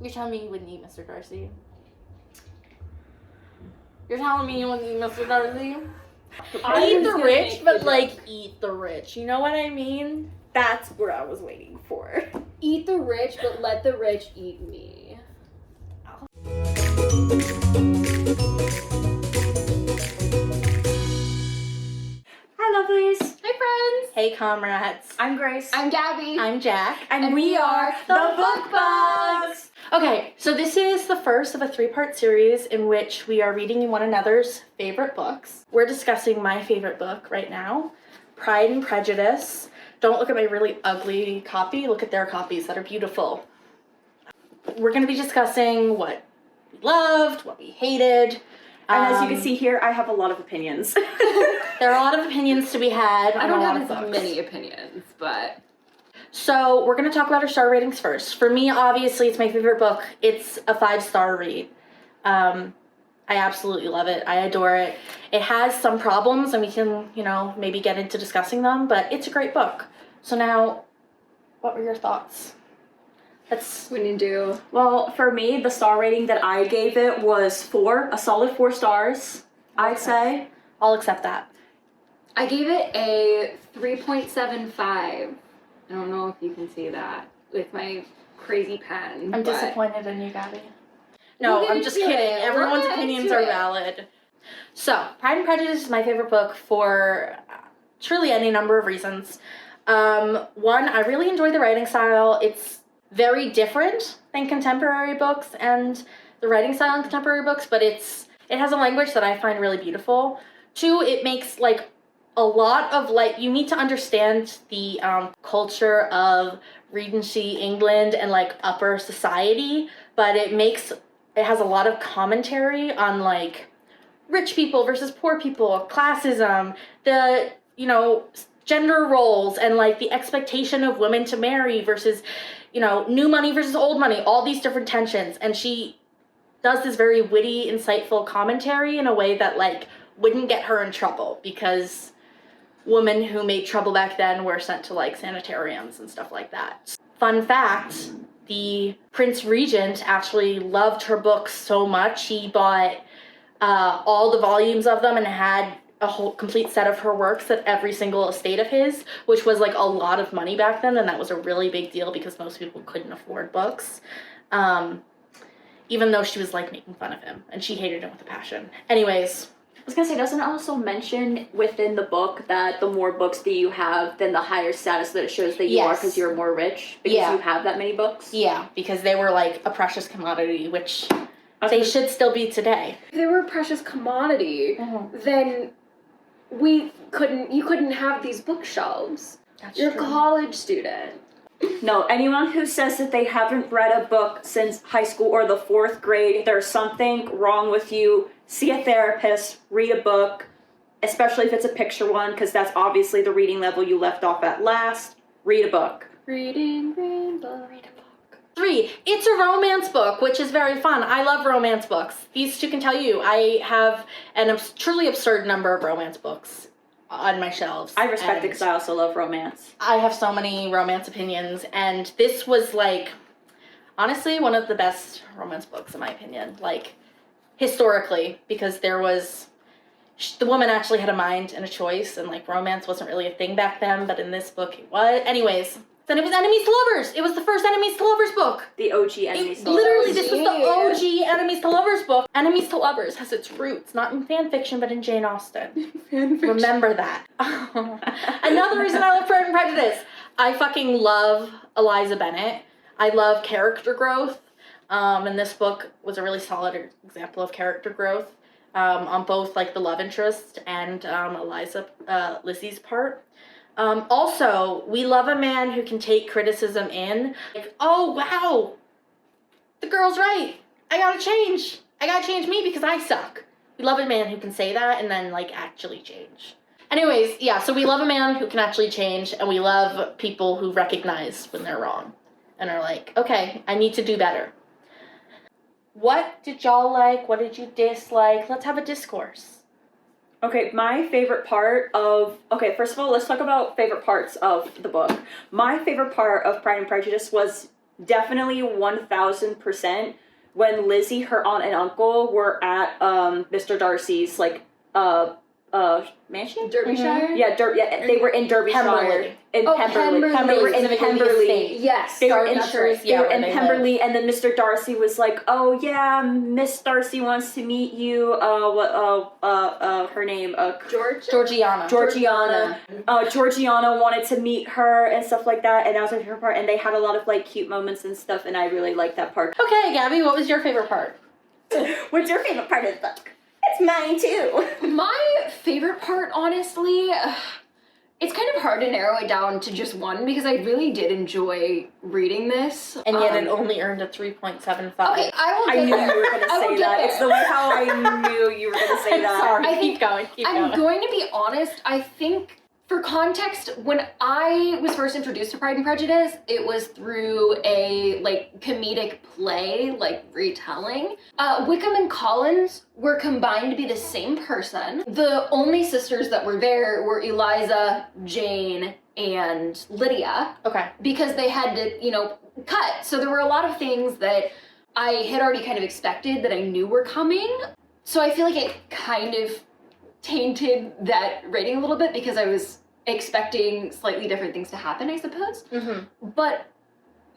You're telling me you wouldn't eat Mr. Darcy? You're telling me you wouldn't eat Mr. Darcy? Eat the rich, but like eat the rich. You know what I mean? That's what I was waiting for. Eat the rich, but let the rich eat me. Hi, lovelies. Hi, friends. Hey, comrades. I'm Grace. I'm Gabby. I'm Jack. And we are the Book Bugs. Okay, so this is the first of a 3-part series in which we are reading one another's favorite books. We're discussing my favorite book right now, Pride and Prejudice. Don't look at my really ugly copy, look at their copies that are beautiful. We're going to be discussing what we loved, what we hated. And as you can see here, I have a lot of opinions. There are a lot of opinions to be had on I don't a lot have of as books. many opinions, but... So we're going to talk about our star ratings first. For me, obviously, it's my favorite book. It's a 5-star read. I absolutely love it. I adore it. It has some problems, and we can, maybe get into discussing them, but it's a great book. So now, what were your thoughts? We need to... Well, for me, the star rating that I gave it was 4, a solid 4 stars, I'd say. I'll accept that. I gave it a 3.75. I don't know if you can see that with my crazy pen. I'm but- disappointed in you, Gabby. No, We'll I'm get just into kidding. it. Everyone's We'll get opinions into are it. valid. So, Pride and Prejudice is my favorite book for truly any number of reasons. One, I really enjoy the writing style. It's very different than contemporary books and the writing style in contemporary books, but it has a language that I find really beautiful. Two, it makes a lot of you need to understand the culture of Regency England and upper society, but it has a lot of commentary on rich people versus poor people, classism, the gender roles, and the expectation of women to marry versus new money versus old money, all these different tensions. And she does this very witty, insightful commentary in a way that wouldn't get her in trouble, because women who made trouble back then were sent to sanitariums and stuff like that. Fun fact, the Prince Regent actually loved her books so much, he bought all the volumes of them and had a whole complete set of her works at every single estate of his, which was a lot of money back then, and that was a really big deal because most people couldn't afford books. Even though she was making fun of him, and she hated him with a passion. Anyways, I was gonna say, doesn't it also mention within the book that the more books that you have, then the higher status that it shows that you are, because you're more rich, because you have that many books? Yeah, because they were a precious commodity, which they should still be today. If they were a precious commodity, then you couldn't have these bookshelves. You're a college student. No, anyone who says that they haven't read a book since high school or the 4th grade, there's something wrong with you. See a therapist, read a book, especially if it's a picture one, because that's obviously the reading level you left off at last. Read a book. Reading rainbow. Read a book. 3, it's a romance book, which is very fun. I love romance books. These two can tell you, I have an truly absurd number of romance books on my shelves. I respect it because I also love romance. I have so many romance opinions, and this was honestly one of the best romance books in my opinion, historically, because the woman actually had a mind and a choice, and romance wasn't really a thing back then, but in this book it was. Anyways, then it was Enemies to Lovers. It was the first Enemies to Lovers book. The OG Enemies to Lovers. Literally, this was the OG Enemies to Lovers book. Enemies to Lovers has its roots not in fan fiction, but in Jane Austen. Remember that. Another reason I love Pride and Prejudice. I fucking love Eliza Bennet. I love character growth. And this book was a really solid example of character growth on both the love interest and Lizzie's part. Also, we love a man who can take criticism in. Oh, wow, the girl's right. I gotta change me because I suck. We love a man who can say that and then, actually change. Anyways, yeah, so we love a man who can actually change, and we love people who recognize when they're wrong and are okay, I need to do better. What did y'all like? What did you dislike? Let's have a discourse. Okay, my favorite part of... Okay, first of all, let's talk about favorite parts of the book. My favorite part of Pride and Prejudice was definitely 1000% when Lizzie, her aunt and uncle were at Mr. Darcy's like mansion? Derbyshire? Yeah, they were in Derbyshire. Pemberley. In Pemberley. Pemberley. They were in Specifically the Pemberley. estate. Yes. They were in, That's right. they were Yeah, in where they Pemberley, and then Mr. Darcy was like, "Oh yeah, Miss Darcy wants to meet you. Her name, Georgiana. Georgiana wanted to meet her and stuff like that, and that was like her part. And they had a lot of like cute moments and stuff, and I really liked that part. Okay, Gabby, what was your favorite part? What's your favorite part of the book? It's mine too. My favorite part, honestly, it's kind of hard to narrow it down to just one because I really did enjoy reading this. And yet it only earned a 3.75. Okay, I knew you were going to say that. It's the way how I knew you were going to say I'm that. sorry. Keep going. I'm going to be honest, I think, for context, when I was first introduced to Pride and Prejudice, it was through a, like, comedic play, like, retelling. Wickham and Collins were combined to be the same person. The only sisters that were there were Eliza, Jane, and Lydia. Okay. Because they had to, cut. So there were a lot of things that I had already kind of expected that I knew were coming. So I feel like it kind of tainted that rating a little bit because I was expecting slightly different things to happen, I suppose. Mm-hmm. But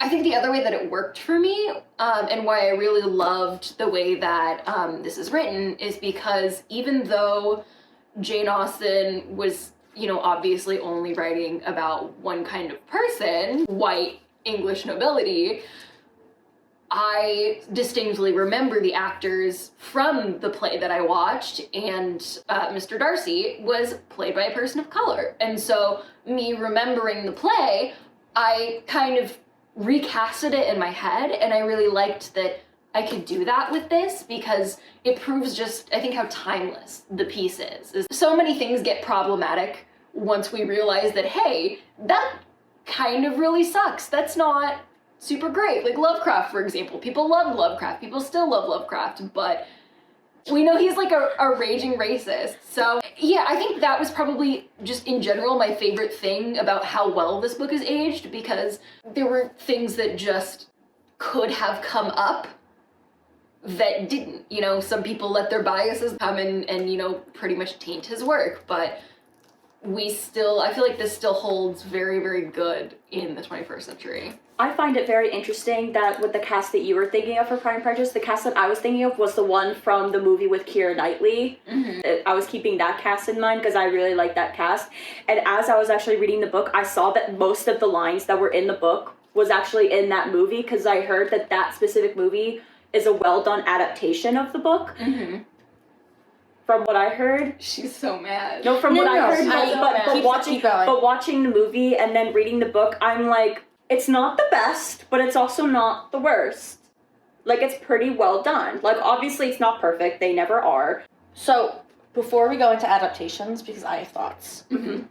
I think the other way that it worked for me, and why I really loved the way that this is written, is because even though Jane Austen was, obviously only writing about one kind of person, white English nobility, I distinctly remember the actors from the play that I watched, and Mr. Darcy was played by a person of color. And so me remembering the play, I kind of recasted it in my head, and I really liked that I could do that with this because it proves just, I think, how timeless the piece is. So many things get problematic once we realize that, hey, that kind of really sucks. That's not super great. Like Lovecraft, for example. People loved Lovecraft. People still love Lovecraft, but we know he's like a raging racist. So yeah, I think that was probably just in general my favorite thing about how well this book is aged, because there were things that just could have come up that didn't. Some people let their biases come and pretty much taint his work, but I feel like this still holds very, very good in the 21st century. I find it very interesting that with the cast that you were thinking of for Pride and Prejudice, the cast that I was thinking of was the one from the movie with Keira Knightley. Mm-hmm. I was keeping that cast in mind because I really like that cast. And as I was actually reading the book, I saw that most of the lines that were in the book was actually in that movie, because I heard that specific movie is a well-done adaptation of the book. Mm-hmm. From what I heard. She's so mad. No, from what I heard, but watching the movie and then reading the book, I'm like, it's not the best, but it's also not the worst. Like, it's pretty well done. Like, obviously it's not perfect. They never are. So, before we go into adaptations, because I have thoughts. Mm-hmm.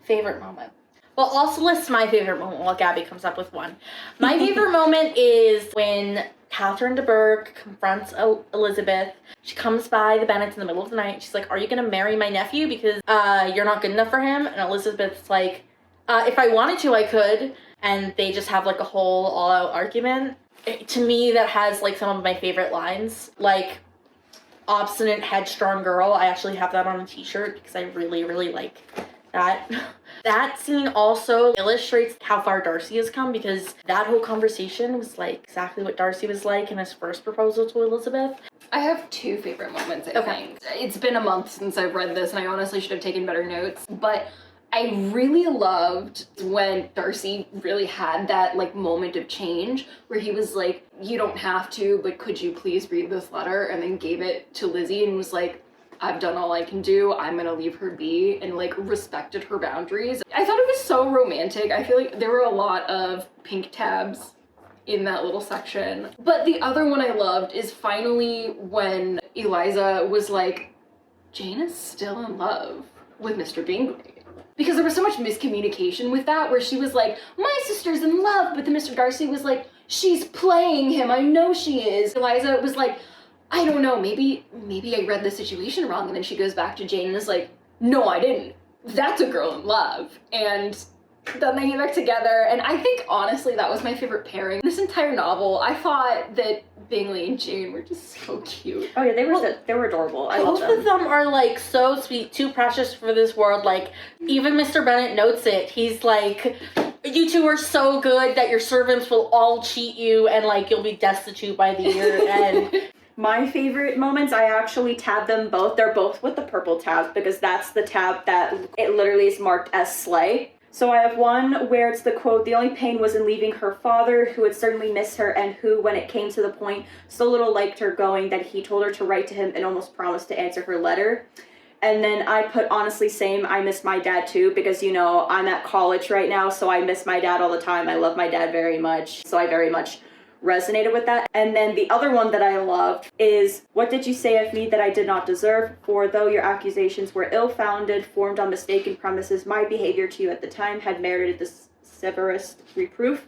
Favorite moment. Well, also list my favorite moment while Gabby comes up with one. My favorite moment is when Catherine de Bourgh confronts Elizabeth. She comes by the Bennets in the middle of the night. She's like, "Are you going to marry my nephew because you're not good enough for him?" And Elizabeth's like, "If I wanted to, I could." And they just have like a whole all-out argument. To me, that has like some of my favorite lines. Like, obstinate, headstrong girl. I actually have that on a t-shirt because I really, really like that. That scene also illustrates how far Darcy has come, because that whole conversation was like exactly what Darcy was like in his first proposal to Elizabeth. I have two favorite moments, I think. It's been a month since I've read this, and I honestly should have taken better notes, but I really loved when Darcy really had that like moment of change where he was like, "You don't have to, but could you please read this letter?" and then gave it to Lizzie and was like, "I've done all I can do. I'm gonna leave her be," and like respected her boundaries. I thought it was so romantic. I feel like there were a lot of pink tabs in that little section. But the other one I loved is finally when Eliza was like, "Jane is still in love with Mr. Bingley." Because there was so much miscommunication with that, where she was like, "My sister's in love," but then Mr. Darcy was like, "She's playing him. I know she is." Eliza was like, "I don't know, maybe I read the situation wrong." And then she goes back to Jane and is like, "No, I didn't. That's a girl in love." And Then they get back together, and I think, honestly, that was my favorite pairing. This entire novel, I thought that Bingley and Jane were just so cute. Oh yeah, they were adorable. I love Both of them are, like, so sweet, too precious for this world. Like, even Mr. Bennet notes it. He's like, you two are so good that your servants will all cheat you, and, like, you'll be destitute by the year end. My favorite moments, I actually tabbed them both. They're both with the purple tabs because that's the tab that it literally is marked as slay. So I have one where it's the quote, "The only pain was in leaving her father, who would certainly miss her, and who, when it came to the point, so little liked her going that he told her to write to him and almost promised to answer her letter." And then I put, honestly, same, I miss my dad too, because, you know, I'm at college right now, so I miss my dad all the time. I love my dad very much, so I very much resonated with that. And then the other one that I loved is, "What did you say of me that I did not deserve? For though your accusations were ill-founded, formed on mistaken premises, my behavior to you at the time had merited the severest reproof.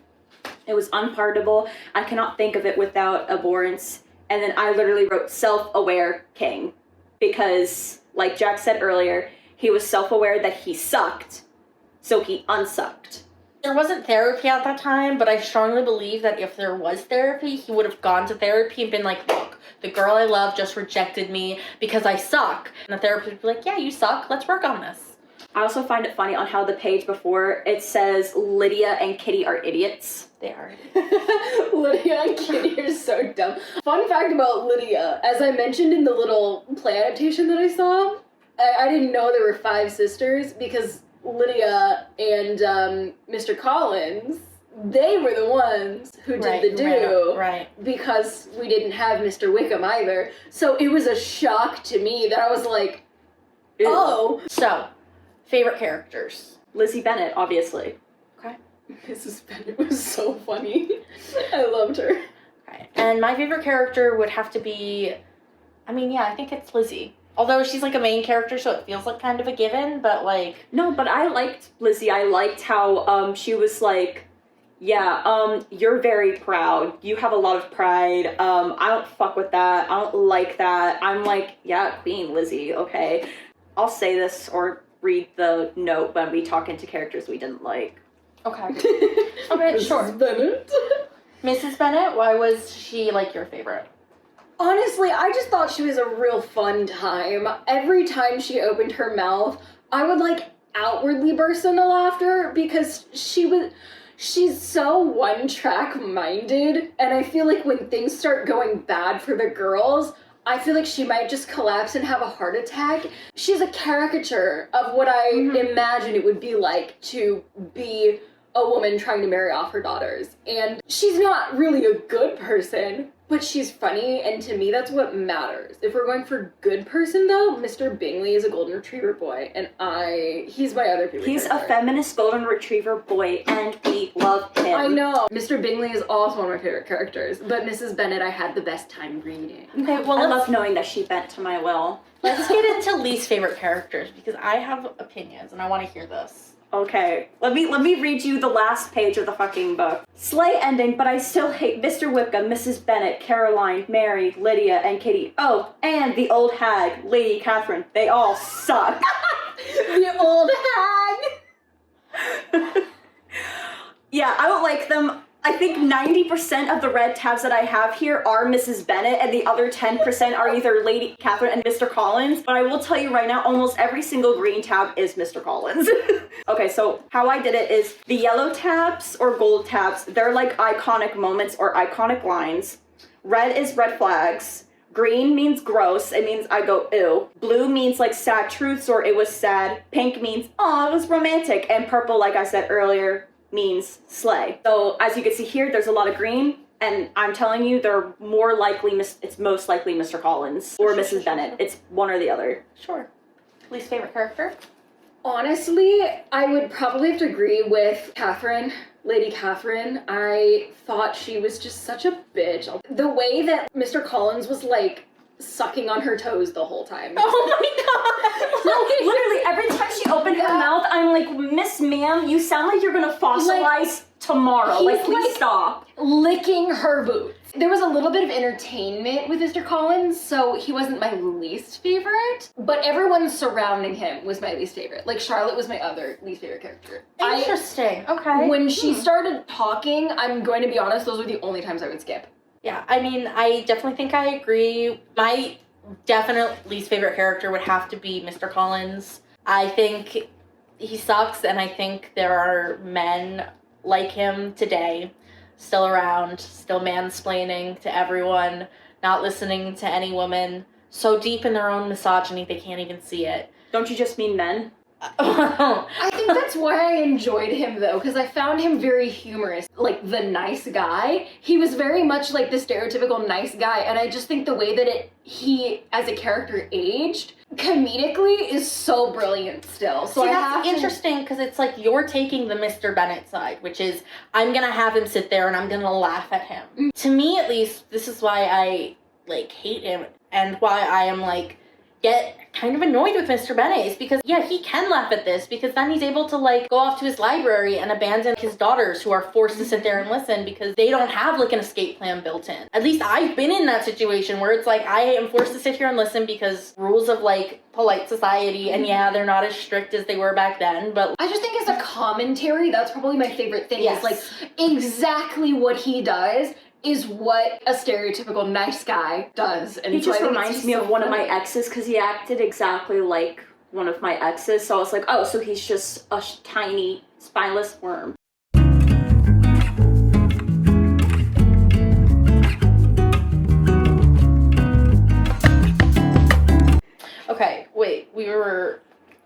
It was unpardonable. I cannot think of it without abhorrence." And then I literally wrote self-aware king, because, like Jack said earlier, he was self-aware that he sucked, so he unsucked. There wasn't therapy at that time, but I strongly believe that if there was therapy, he would have gone to therapy and been like, look, the girl I love just rejected me because I suck. And the therapist would be like, yeah, you suck. Let's work on this. I also find it funny on how the page before it says Lydia and Kitty are idiots. They are. Lydia and Kitty are so dumb. Fun fact about Lydia, as I mentioned in the little play adaptation that I saw, I didn't know there were 5 sisters because Lydia and Mr. Collins, they were the ones who did the do. Right. Because we didn't have Mr. Wickham either. So it was a shock to me that I was like, oh. So, favorite characters. Lizzie Bennet, obviously. Okay. Mrs. Bennet was so funny. I loved her. Okay. And my favorite character would have to be, I mean, yeah, I think it's Lizzie. Although she's like a main character, so it feels like kind of a given, but like... No, but I liked Lizzie. I liked how she was like, yeah, you're very proud. You have a lot of pride. I don't fuck with that. I don't like that. I'm like, yeah, Queen Lizzie, okay. I'll say this or read the note when we talk into characters we didn't like. Okay. Okay, sure. Mrs. Bennet. Mrs. Bennet, why was she like your favorite? Honestly, I just thought she was a real fun time. Every time she opened her mouth, I would like outwardly burst into laughter because she's so one-track minded, and I feel like when things start going bad for the girls, I feel like she might just collapse and have a heart attack. She's a caricature of what I imagine it would be like to be a woman trying to marry off her daughters. And she's not really a good person, but she's funny, and to me that's what matters. If we're going for good person though, Mr. Bingley is a golden retriever boy, and he's my other favorite He's character. a feminist golden retriever boy, and we love him. I know. Mr. Bingley is also one of my favorite characters, but Mrs. Bennet I had the best time reading. Okay, well, I love knowing that she bent to my will. let's get into least favorite characters, because I have opinions, and I want to hear this. Okay, let me read you the last page of the fucking book. Slay ending, but I still hate Mr. Wickham, Mrs. Bennet, Caroline, Mary, Lydia, and Kitty. Oh, and the old hag, Lady Catherine. They all suck. The old hag! Yeah, I don't like them. I think 90% of the red tabs that I have here are Mrs. Bennet, and the other 10% are either Lady Catherine and Mr. Collins. But I will tell you right now, almost every single green tab is Mr. Collins. Okay, so how I did it is the yellow tabs or gold tabs, they're like iconic moments or iconic lines. Red is red flags. Green means gross. It means I go ew. Blue means like sad truths or it was sad. Pink means, oh, it was romantic. And purple, like I said earlier, means slay. So as you can see here, there's a lot of green, and I'm telling you, they're more likely, it's most likely Mr. Collins or Mrs. Bennet. It's one or the other. Sure. Least favorite character? Honestly, I would probably have to agree with Catherine, Lady Catherine. I thought she was just such a bitch. The way that Mr. Collins was like sucking on her toes the whole time. Oh my god! No, literally, every time she opened her mouth, I'm like, Miss Ma'am, you sound like you're gonna fossilize tomorrow. Like, please stop. Licking her boots. There was a little bit of entertainment with Mr. Collins, so he wasn't my least favorite, but everyone surrounding him was my least favorite. Like, Charlotte was my other least favorite character. Interesting. Okay. When she started talking, I'm going to be honest, those were the only times I would skip. Yeah, I mean, I definitely think I agree. My definite least favorite character would have to be Mr. Collins. I think he sucks, and I think there are men like him today, still around, still mansplaining to everyone, not listening to any woman, so deep in their own misogyny they can't even see it. Don't you just mean men? I think that's why I enjoyed him, though, because I found him very humorous, like the nice guy. He was very much like the stereotypical nice guy, and I just think the way that he, as a character, aged comedically is so brilliant still. So see, that's interesting, because it's like you're taking the Mr. Bennett side, which is, I'm gonna have him sit there and I'm gonna laugh at him. Mm-hmm. To me, at least, this is why I, like, hate him, and why I am, like, get kind of annoyed with Mr. Bennett is because, yeah, he can laugh at this, because then he's able to, like, go off to his library and abandon his daughters who are forced to sit there and listen because they don't have, like, an escape plan built in. At least I've been in that situation where it's like, I am forced to sit here and listen because rules of, like, polite society, and yeah, they're not as strict as they were back then, but I just think as a commentary, that's probably my favorite thing. Yes. Is, like, exactly what he does is what a stereotypical nice guy does. And he so just reminds me of one of my exes, because he acted exactly like one of my exes, so I was like, oh, so he's just a tiny, spineless worm. okay, wait, we were...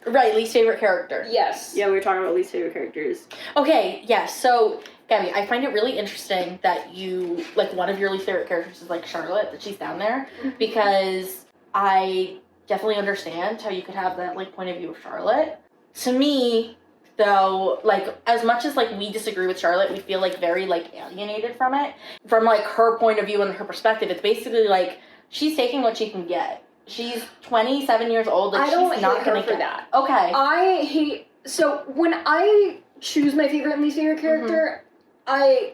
Right, least favorite character. Yes. Yeah, we were talking about least favorite characters. Okay, yes, so... Gabby, I find it really interesting that you, like, one of your least favorite characters is, like, Charlotte, that she's down there, because I definitely understand how you could have that, like, point of view of Charlotte. To me, though, like, as much as, like, we disagree with Charlotte, we feel, like, very, like, alienated from it. From, like, her point of view and her perspective, it's basically, like, she's taking what she can get. She's 27 years old, like, she's not gonna for get that. Okay. So when I choose my favorite and least favorite character,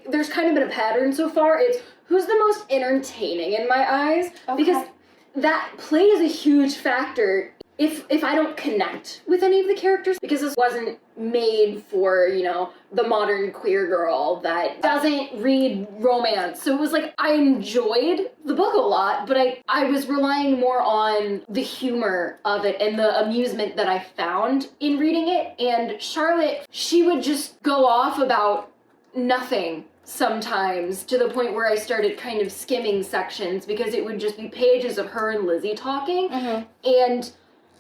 there's kind of been a pattern so far. It's who's the most entertaining in my eyes, because that plays a huge factor if I don't connect with any of the characters, because this wasn't made for, you know, the modern queer girl that doesn't read romance. So it was like, I enjoyed the book a lot, but I was relying more on the humor of it and the amusement that I found in reading it. And Charlotte, she would just go off about nothing sometimes, to the point where I started kind of skimming sections because it would just be pages of her and Lizzie talking. And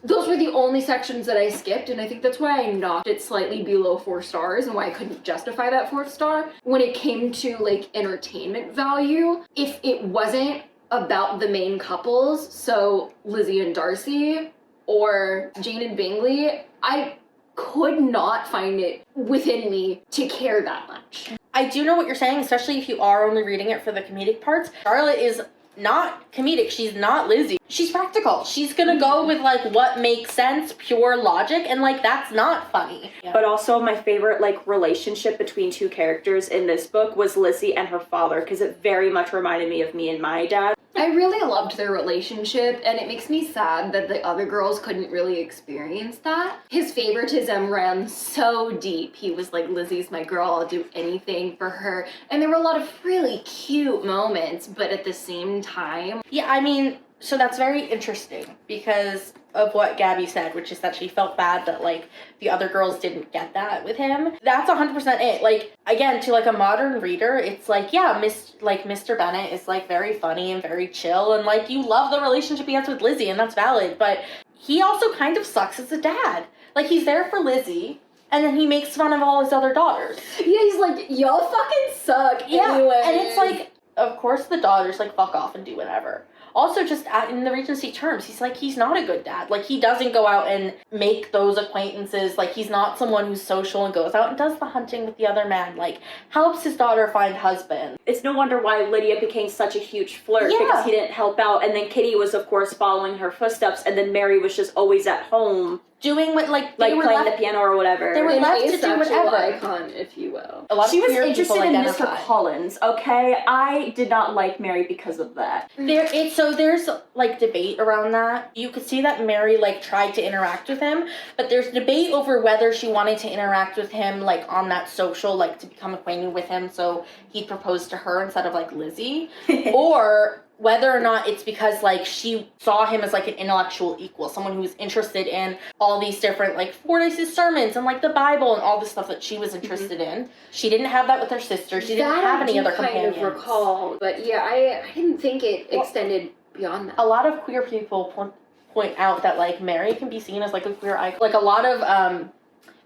those were the only sections that I skipped, and I think that's why I knocked it slightly below 4 stars and why I couldn't justify that 4th star. When it came to, like, entertainment value, if it wasn't about the main couples, so Lizzie and Darcy or Jane and Bingley, I could not find it within me to care that much. I do know what you're saying, especially if you are only reading it for the comedic parts. Charlotte is not comedic. She's not Lizzie. She's practical. She's gonna go with, like, what makes sense, pure logic, and, like, that's not funny. Yeah. But also my favorite, like, relationship between two characters in this book was Lizzie and her father, because it very much reminded me of me and my dad. I really loved their relationship, and it makes me sad that the other girls couldn't really experience that. His favoritism ran so deep. He was like, Lizzie's my girl, I'll do anything for her. And there were a lot of really cute moments, but at the same time... Yeah, I mean, so that's very interesting because of what Gabby said, which is that she felt bad that, like, the other girls didn't get that with him. That's 100% it. Like, again, to, like, a modern reader, it's like, yeah, Mr. Bennett is, like, very funny and very chill, and, like, you love the relationship he has with Lizzie, and that's valid, but he also kind of sucks as a dad. Like, he's there for Lizzie, and then he makes fun of all his other daughters. Yeah, he's like, y'all fucking suck anyway. And it's like, of course the daughters, like, fuck off and do whatever. Also, just in the Regency terms, he's not a good dad. Like, he doesn't go out and make those acquaintances. Like, he's not someone who's social and goes out and does the hunting with the other man. Like, helps his daughter find husband. It's no wonder why Lydia became such a huge flirt, because he didn't help out. And then Kitty was, of course, following her footsteps, and then Mary was just always at home doing what, like Like were playing left, the piano or whatever. They were An left to do asexual whatever. icon, if you will. A lot of She was queer interested people in identify. Mr. Collins, okay? I did not like Mary because of that. There's like debate around that. You could see that Mary like tried to interact with him, but there's debate over whether she wanted to interact with him like on that social, like to become acquainted with him, so he proposed to her instead of like Lizzie, or whether or not it's because like she saw him as like an intellectual equal, someone who was interested in all these different like Fordyce's sermons and like the Bible and all this stuff that she was interested in. She didn't have that with her sister. She didn't have any other companions. Kind of recall, but yeah, I didn't think it extended beyond that. A lot of queer people point out that like Mary can be seen as like a queer icon. Like a lot of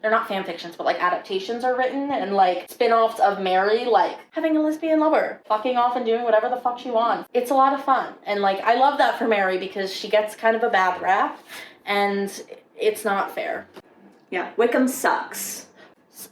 they're not fan fictions, but like adaptations are written and like spin-offs of Mary like having a lesbian lover, fucking off and doing whatever the fuck she wants. It's a lot of fun. And like I love that for Mary because she gets kind of a bad rap and it's not fair. Yeah, Wickham sucks.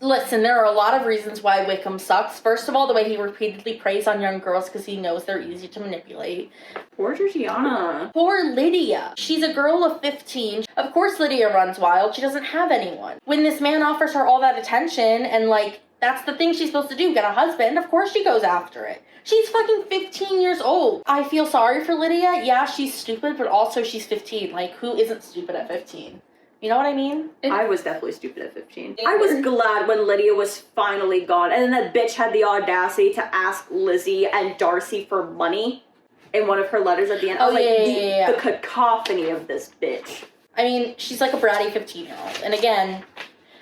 Listen, there are a lot of reasons why Wickham sucks. First of all, the way he repeatedly preys on young girls because he knows they're easy to manipulate. Poor Georgiana. Poor Lydia. She's a girl of 15. Of course Lydia runs wild. She doesn't have anyone. When this man offers her all that attention and, like, that's the thing she's supposed to do, get a husband, of course she goes after it. She's fucking 15 years old. I feel sorry for Lydia. Yeah, she's stupid, but also she's 15. Like, who isn't stupid at 15? You know what I mean? I was definitely stupid at 15. I was glad when Lydia was finally gone, and then that bitch had the audacity to ask Lizzie and Darcy for money in one of her letters at the end. I was the cacophony of this bitch. I mean, she's like a bratty 15-year-old. And again,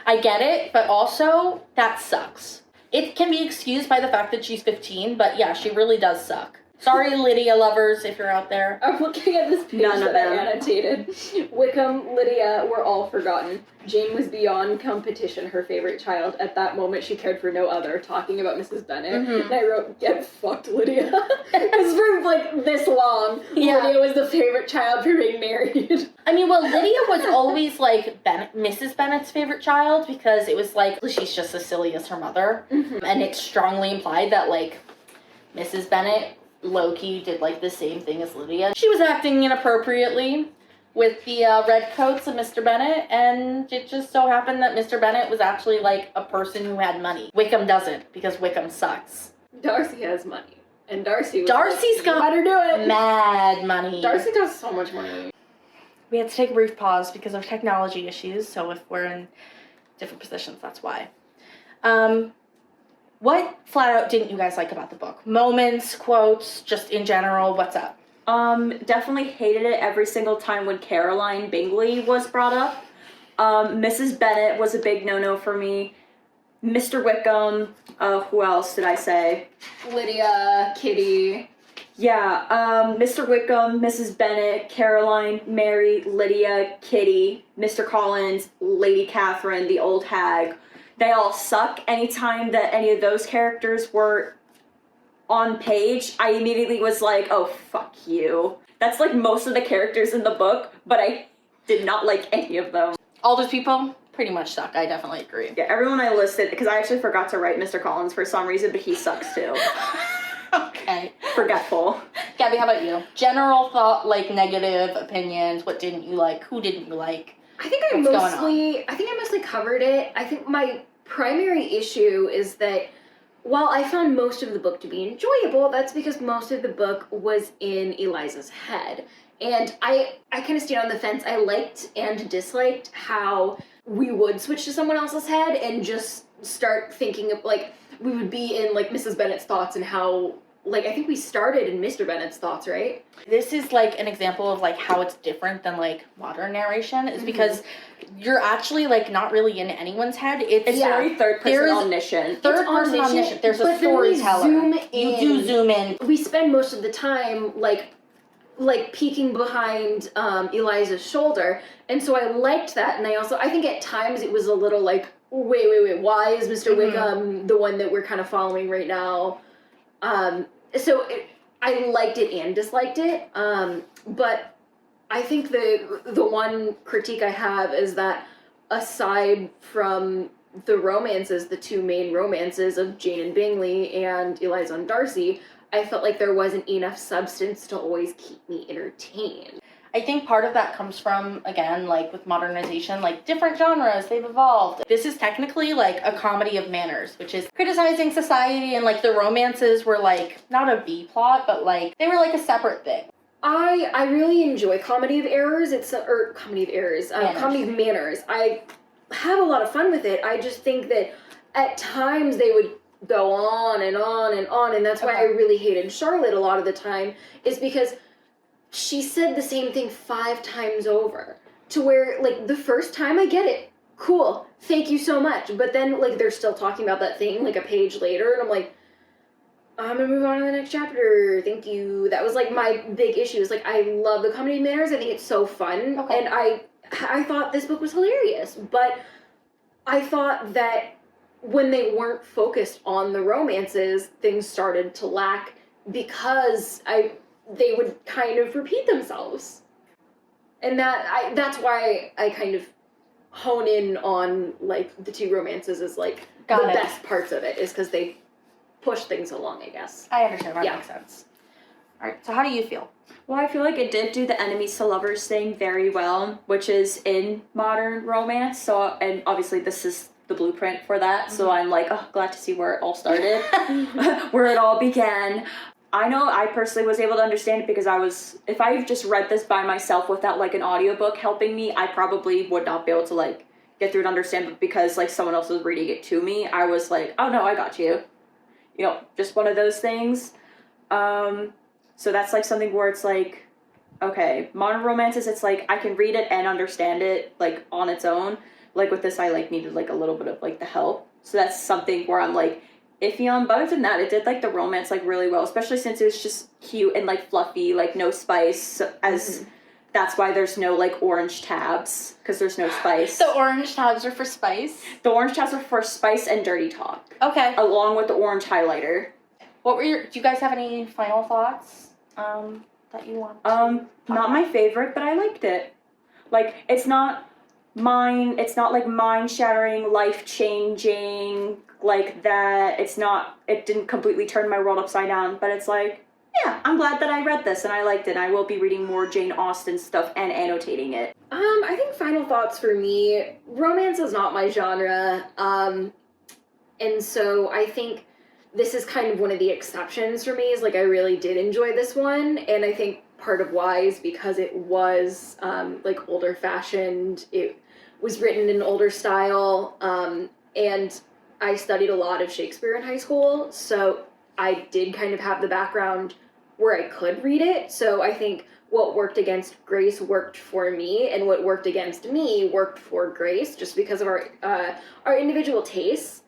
I get it, but also, that sucks. It can be excused by the fact that she's 15, but yeah, she really does suck. Sorry, Lydia lovers, if you're out there. I'm looking at this page that I annotated. Wickham, Lydia were all forgotten. Jane was beyond competition, her favorite child. At that moment, she cared for no other. Talking about Mrs. Bennet. And I wrote, get fucked, Lydia. Because for, like, this long, Lydia was the favorite child for being married. I mean, well, Lydia was always, like, Mrs. Bennet's favorite child because it was, like, she's just as silly as her mother. And it's strongly implied that, like, Mrs. Bennet low-key did like the same thing as Lydia. She was acting inappropriately with the red coats of Mr. Bennet, and it just so happened that Mr. Bennet was actually like a person who had money. Wickham doesn't, because Wickham sucks. Darcy has money. And Darcy's got let her do it. Mad money. Darcy does so much money. We had to take a brief pause because of technology issues, so if we're in different positions, that's why. What flat out didn't you guys like about the book? Moments, quotes, just in general, what's up? Definitely hated it every single time when Caroline Bingley was brought up. Mrs. Bennet was a big no-no for me. Mr. Wickham, who else did I say? Lydia, Kitty. Yeah, Mr. Wickham, Mrs. Bennet, Caroline, Mary, Lydia, Kitty, Mr. Collins, Lady Catherine, the old hag. They all suck. Anytime that any of those characters were on page, I immediately was like, oh, fuck you. That's like most of the characters in the book, but I did not like any of them. All those people pretty much suck. I definitely agree. Yeah, everyone I listed, because I actually forgot to write Mr. Collins for some reason, but he sucks too. Okay. Forgetful. Gabby, how about you? General thought, like negative opinions. What didn't you like? Who didn't you like? I think I mostly covered it. I think my primary issue is that while I found most of the book to be enjoyable, that's because most of the book was in Eliza's head. And I kind of stayed on the fence. I liked and disliked how we would switch to someone else's head and just start thinking of, like, we would be in, like, Mrs. Bennet's thoughts and how, like, I think we started in Mr. Bennet's thoughts, right? This is, like, an example of, like, how it's different than, like, modern narration is because you're actually, like, not really in anyone's head. It's very third-person omniscient. Third-person omniscient. There's a storyteller. You do zoom in. We spend most of the time, like peeking behind Eliza's shoulder, and so I liked that, and I think at times it was a little like, wait, why is Mr. Wickham the one that we're kind of following right now? I liked it and disliked it, but I think the one critique I have is that aside from the romances, the two main romances of Jane and Bingley and Eliza and Darcy, I felt like there wasn't enough substance to always keep me entertained. I think part of that comes from, again, like with modernization, like different genres, they've evolved. This is technically like a comedy of manners, which is criticizing society, and like the romances were like not a B plot, but like they were like a separate thing. I really enjoy comedy of errors. Comedy of errors. Comedy of manners. I have a lot of fun with it. I just think that at times they would go on and on and on, and that's why I really hated Charlotte a lot of the time, is because she said the same thing 5 times over, to where, like, the first time I get it, cool, thank you so much, but then, like, they're still talking about that thing, like, a page later, and I'm like, I'm gonna move on to the next chapter, thank you. That was, like, my big issue, is, like, I love the comedy of manners, I think it's so fun, and I thought this book was hilarious, but I thought that when they weren't focused on the romances, things started to lack, because they would kind of repeat themselves. And that's why I kind of hone in on, like, the 2 romances as, like, the best parts of it, is because they push things along, I guess. I understand, that makes sense. Alright, so how do you feel? Well, I feel like it did do the enemies to lovers thing very well, which is in modern romance. So, and obviously this is the blueprint for that. So I'm like, oh, glad to see where it all started, where it all began. I know I personally was able to understand it because if I just read this by myself without like an audiobook helping me, I probably would not be able to like get through and understand it, because like someone else was reading it to me. I was like, oh no, I got you. You know, just one of those things. So that's like something where it's like, okay, modern romances, it's like I can read it and understand it like on its own. Like with this, I like needed like a little bit of like the help. So that's something where I'm like iffy on. But other than that, it did like the romance like really well, especially since it was just cute and like fluffy, like no spice. That's why there's no like orange tabs, because there's no spice. The orange tabs are for spice? The orange tabs are for spice and dirty talk. Okay. Along with the orange highlighter. Do you guys have any final thoughts that you want to not my favorite, but I liked it. Like, it's not like mind-shattering, life-changing, like that. It didn't completely turn my world upside down, but it's like, yeah, I'm glad that I read this and I liked it. I will be reading more Jane Austen stuff and annotating it. I think final thoughts for me, romance is not my genre, and so I think this is kind of one of the exceptions for me, is like I really did enjoy this one, and I think part of why is because it was like older fashioned, it was written in an older style, and I studied a lot of Shakespeare in high school, so I did kind of have the background where I could read it, so I think what worked against Grace worked for me, and what worked against me worked for Grace, just because of our individual tastes.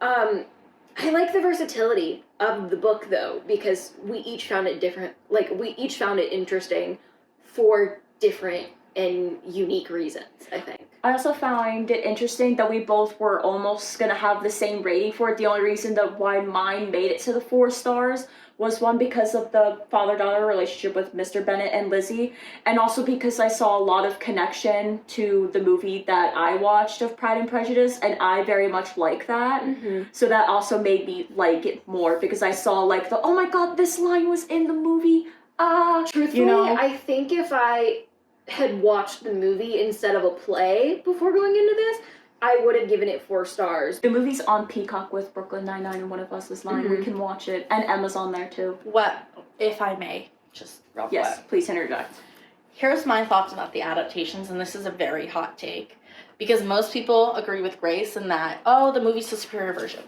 I like the versatility of the book, though, because we each found it different. Like, we each found it interesting for different and unique reasons, I think. I also found it interesting that we both were almost going to have the same rating for it. The only reason that why mine made it to the 4 stars was, one, because of the father-daughter relationship with Mr. Bennet and Lizzie, and also because I saw a lot of connection to the movie that I watched of Pride and Prejudice, and I very much like that. Mm-hmm. So that also made me like it more, because I saw like oh my god, this line was in the movie. Truthfully, you know? I think if I had watched the movie instead of a play before going into this, I would have given it 4 stars. The movie's on Peacock with Brooklyn Nine-Nine and One of Us is Line. Mm-hmm. We can watch it. And Emma's on there, too. What, if I may, just real quick. Yes, please interject. Here's my thoughts about the adaptations, and this is a very hot take. Because most people agree with Grace in that, the movie's the superior version.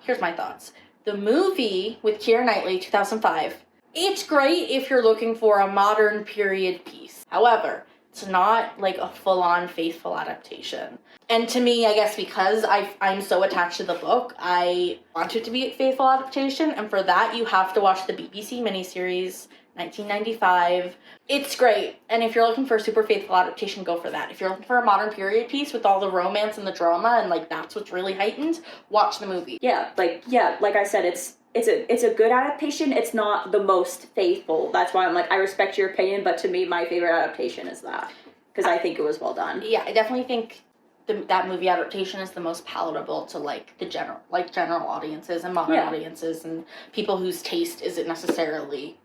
Here's my thoughts. The movie with Keira Knightley, 2005, it's great if you're looking for a modern period piece. However, it's not like a full-on faithful adaptation. And to me, I guess because I'm so attached to the book, I want it to be a faithful adaptation. And for that, you have to watch the BBC miniseries, 1995. It's great. And if you're looking for a super faithful adaptation, go for that. If you're looking for a modern period piece with all the romance and the drama and like that's what's really heightened, watch the movie. Yeah, like I said, it's a good adaptation. It's not the most faithful. That's why I'm like, I respect your opinion, but to me, my favorite adaptation is that, because I think it was well done. Yeah, I definitely think that movie adaptation is the most palatable to like the general audiences and modern audiences and people whose taste isn't necessarily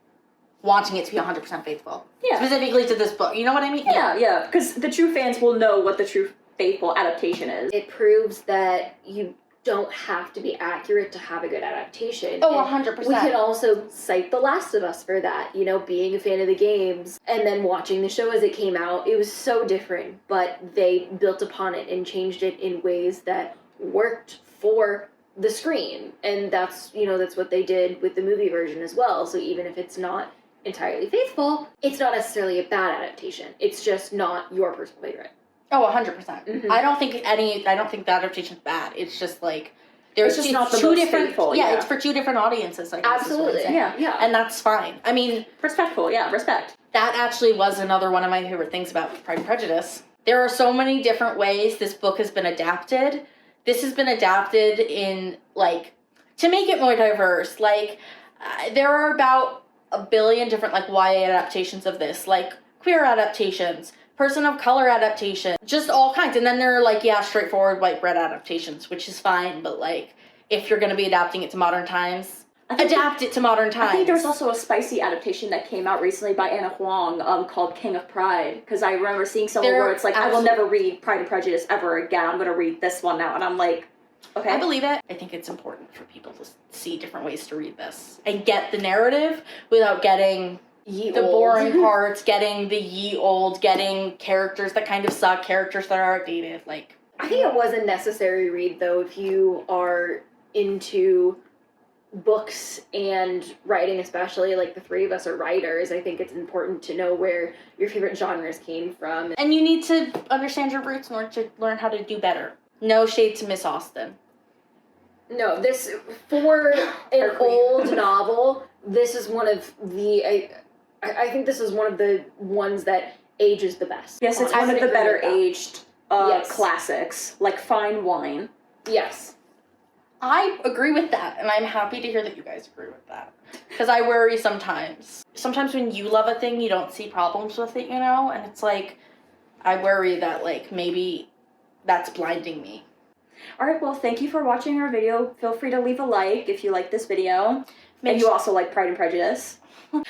wanting it to be 100% faithful. Yeah. Specifically to this book. You know what I mean? Yeah. Because the true fans will know what the true faithful adaptation is. It proves that you don't have to be accurate to have a good adaptation. Oh, And 100%. we can also cite The Last of Us for that, you know, being a fan of the games and then watching the show as it came out. It was so different, but they built upon it and changed it in ways that worked for the screen. And that's, you know, that's what they did with the movie version as well. So even if it's not entirely faithful, it's not necessarily a bad adaptation. It's just not your personal favorite. Oh, 100%. Mhm. I don't think the adaptation's bad. It's just like there's It's just not the two most different faithful, yeah, yeah. it's for two different audiences, I guess. is what I'm Absolutely. saying. Yeah. And that's fine. I mean, Respectful, yeah, respect. that actually was another one of my favorite things about Pride and Prejudice. There are so many different ways this book has been adapted. This has been adapted in, like, to make it more diverse. Like, there are about a billion different, like, YA adaptations of this. Like, queer adaptations, person of color adaptation, just all kinds. And then there are, like, yeah, straightforward white bread adaptations, which is fine. But, like, if you're going to be adapting it to modern times, adapt it to modern times. I think there was also a spicy adaptation that came out recently by Anna Huang called King of Pride. Because I remember seeing somewhere where it's like, I will never read Pride and Prejudice ever again. I'm going to read this one now. And I'm like, okay. I believe it. I think it's important for people to see different ways to read this and get the narrative without getting Ye the old. boring parts, getting the ye old, getting characters that kind of suck, characters that are outdated. Like, I think it was a necessary read, though, if you are into books and writing, especially. Like, the three of us are writers. I think it's important to know where your favorite genres came from. and you need to understand your roots in order to learn how to do better. No shade to Miss Austen. No, this, for an old novel, this is one of the, I think this is one of the ones that ages the best. Yes, it's I one of would the agree better with that. aged Yes. classics, like fine wine. Yes. I agree with that, and I'm happy to hear that you guys agree with that. Because I worry sometimes. Sometimes when you love a thing, you don't see problems with it, you know? And it's like, I worry that, like, maybe that's blinding me. Alright, well, thank you for watching our video. Feel free to leave a like if you like this video. Make And you also like Pride and Prejudice.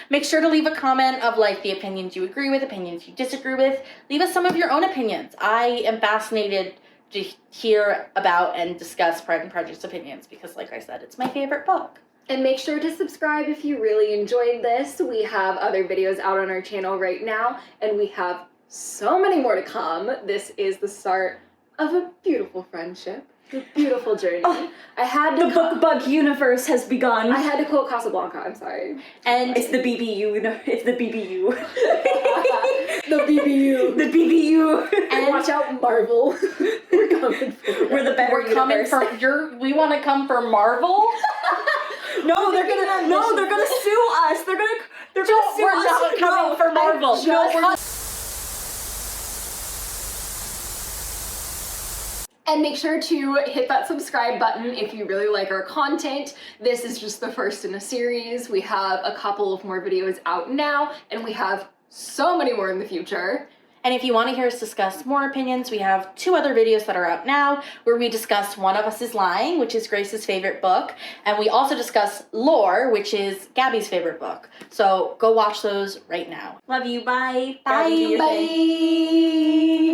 Make sure to leave a comment of, like, the opinions you agree with, opinions you disagree with. Leave us some of your own opinions. I am fascinated to hear about and discuss Pride and Prejudice opinions because, like I said, it's my favorite book. And make sure to subscribe if you really enjoyed this. We have other videos out on our channel right now, and we have so many more to come. This is the start of a beautiful friendship, a beautiful journey. Oh, I had to The book bug universe has begun. I had to quote Casablanca, I'm sorry. And It's the BBU. It's the BBU. The BBU. The BBU. And watch out, Marvel. We're coming for you. We're the better we're coming universe. for we want to come for Marvel. No, they're gonna sue us. They're gonna sue We're us. not coming for Marvel. just- we're not. And make sure to hit that subscribe button if you really like our content. This is just the first in a series. We have a couple of more videos out now, and we have so many more in the future. And if you want to hear us discuss more opinions, we have 2 other videos that are out now where we discuss One of Us is Lying, which is Grace's favorite book, and we also discuss Lore, which is Gabby's favorite book. So go watch those right now. Love you. Bye. Bye. Gabby, do your thing. Bye.